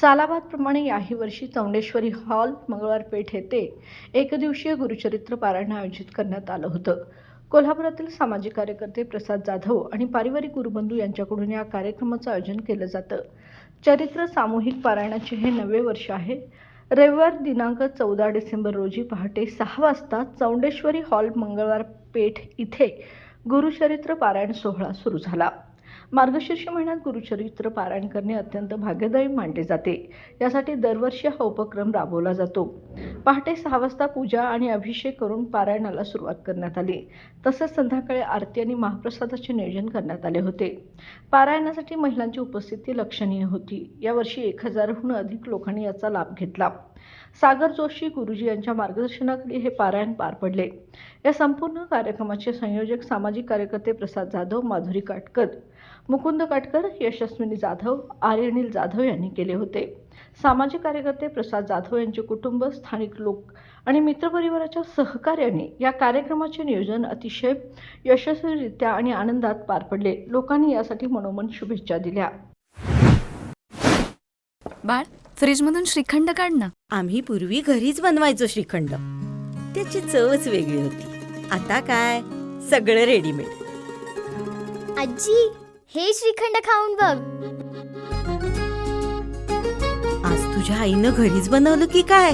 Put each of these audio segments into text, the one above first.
सालाबादप्रमाणे याही वर्षी चौंडेश्वरी हॉल मंगळवार पेठ येथे एकदिवसीय गुरुचरित्र पारायण आयोजित करण्यात आलं होतं. कोल्हापुरातील सामाजिक कार्यकर्ते प्रसाद जाधव आणि पारिवारिक गुरुबंधू यांच्याकडून या कार्यक्रमाचं आयोजन केलं जातं. चरित्र सामूहिक पारायणाचे हे 9वे वर्ष आहे. रविवार दिनांक 14 डिसेंबर रोजी पहाटे 6 वाजता चौंडेश्वरी हॉल मंगळवार पेठ इथे गुरुचरित्र पारायण सोहळा सुरू झाला. मार्गशीर्ष महिन्यात गुरुचरित्र पारायण करणे अत्यंत भाग्यदायी मानले जाते. यासाठी दरवर्षी हा उपक्रम राबवला जातो. पहाटे 6 वाजता पूजा आणि अभिषेक करून पारायणाला सुरुवात करण्यात आली. तसेच संध्याकाळी आरती आणि महाप्रसादाचे नियोजन करण्यात आले होते. पारायणासाठी महिलांची उपस्थिती लक्षणीय होती. यावर्षी 1000हून अधिक लोकांनी याचा लाभ घेतला. सागर जोशी गुरुजी यांच्या मार्गदर्शनाखाली हे पारायण पार पडले. या संपूर्ण कार्यक्रमाचे संयोजक सामाजिक कार्यकर्ते प्रसाद जाधव, माधुरी काटकर, मुकुंद काटकर, यशस्विनी जाधव, आर्यनिल जाधव यांनी केले होते. सामाजिक कार्यकर्ते प्रसाद जाधव यांचे कुटुंब, स्थानिक लोक आणि मित्रपरिवाराच्या सहकार्याने या कार्यक्रमाचे नियोजन अतिशय यशस्वीरित्या आणि आनंदात पार पडले. लोकांनी यासाठी मनोमन शुभेच्छा दिल्या. बाळ, फ्रीजमधून श्रीखंड काढ ना. आम्ही पूर्वी घरीच बनवायचो श्रीखंड. त्याची चवच वेगळी होती. आता काय सगळं रेडीमेड. आजी, हे श्रीखंड खाऊन बघ. आज तुझ्या आईनं घरीच बनवलं की काय?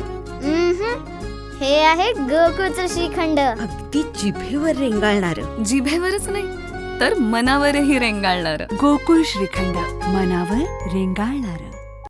हे आहे गोकुळचं श्रीखंड. अगदी जिभेवर रेंगाळणार. जिभेवरच नाही तर मनावरही रेंगाळणार. गोकुळ श्रीखंड, मनावर रेंगाळणार.